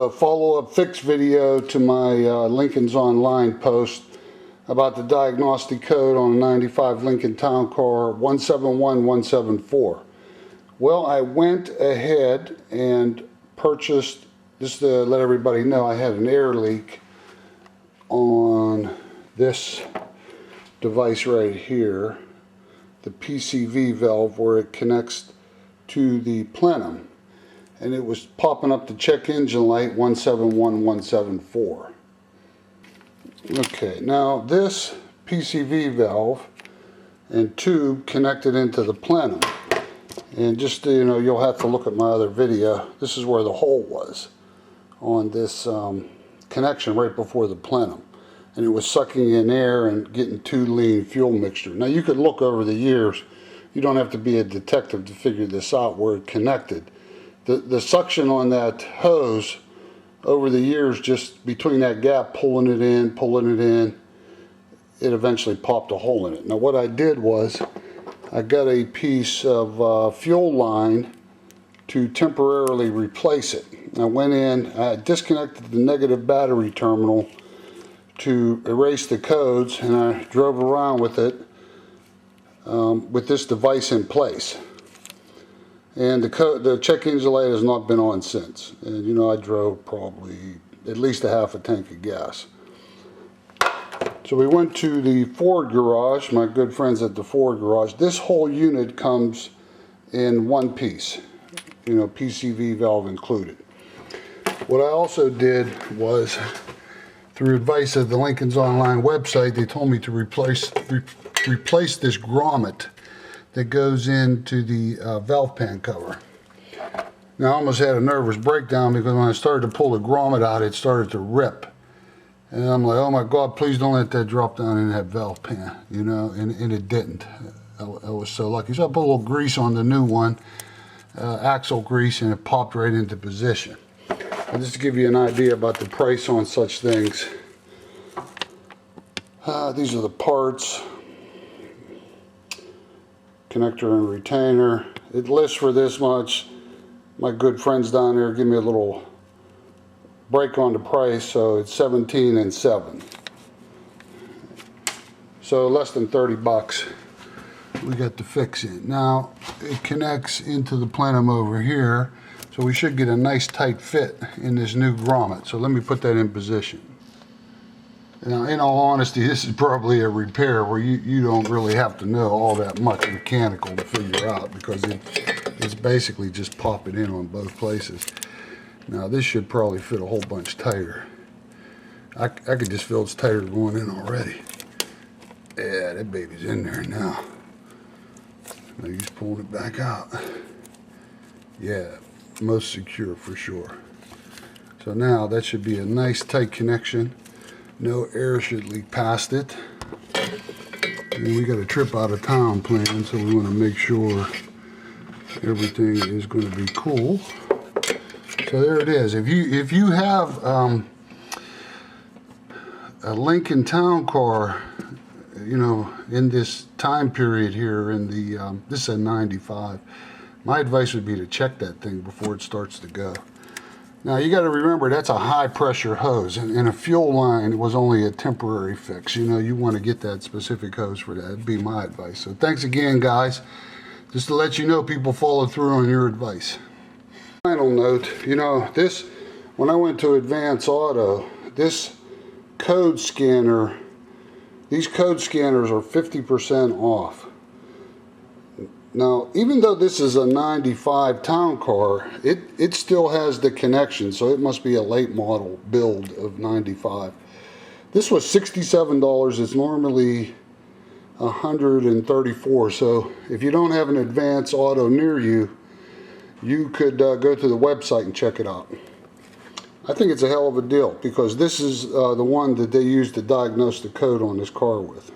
A follow-up fix video to my Lincoln's Online post about the diagnostic code on a 95 Lincoln Town Car 171174. Well, I went ahead and purchased, just to let everybody know, I had an air leak on this device right here, the PCV valve where it connects to the plenum. And it was popping up the check engine light 171174. Okay, now this PCV valve and tube connected into the plenum. And just so you know, you'll have to look at my other video. This is where the hole was on this connection right before the plenum. And it was sucking in air and getting too lean fuel mixture. Now you could look over the years. You don't have to be a detective to figure this out where it connected. The suction on that hose over the years, just between that gap, pulling it in, it eventually popped a hole in it. Now what I did was I got a piece of fuel line to temporarily replace it. I went in, I disconnected the negative battery terminal to erase the codes, and I drove around with it with this device in place. And the check engine light has not been on since. And you know, I drove probably at least a half a tank of gas. So we went to the Ford garage, my good friends at the Ford garage. This whole unit comes in one piece, you know, PCV valve included. What I also did was, through advice of the Lincoln's Online website, they told me to replace this grommet that goes into the valve pan cover. Now I almost had a nervous breakdown because when I started to pull the grommet out, it started to rip. And I'm like, oh my God, please don't let that drop down in that valve pan, you know, and it didn't. I was so lucky. So I put a little grease on the new one, axle grease, and it popped right into position. And just to give you an idea about the price on such things, these are the parts. Connector and retainer. It lists for this much. My good friends down there give me a little break on the price, so it's 17 and 7. So less than 30 bucks. We got to fix it. Now it connects into the plenum over here, so we should get a nice tight fit in this new grommet. So let me put that in position. Now, in all honesty, this is probably a repair where you don't really have to know all that much mechanical to figure out, because it's basically just pop it in on both places. Now, this should probably fit a whole bunch tighter. I could just feel it's tighter going in already. Yeah, that baby's in there now. Now you just pulling it back out. Yeah, most secure for sure. So now that should be a nice tight connection. No air should leak past it. And we got a trip out of town planned, so we want to make sure everything is going to be cool. So there it is. If you have a Lincoln Town Car, you know, in this time period here, in the this is a 95. My advice would be to check that thing before it starts to go. Now you got to remember, that's a high pressure hose, and a fuel line was only a temporary fix. You know, you want to get that specific hose for that. That'd be my advice. So thanks again, guys. Just to let you know, people follow through on your advice. Final note, you know, this, when I went to Advance Auto, this code scanner, these code scanners are 50% off. Now, even though this is a 95 town car, it still has the connection, so it must be a late model build of 95. This was $67. It's normally $134. So if you don't have an Advance Auto near you, you could go to the website and check it out. I think it's a hell of a deal, because this is the one that they used to diagnose the code on this car with.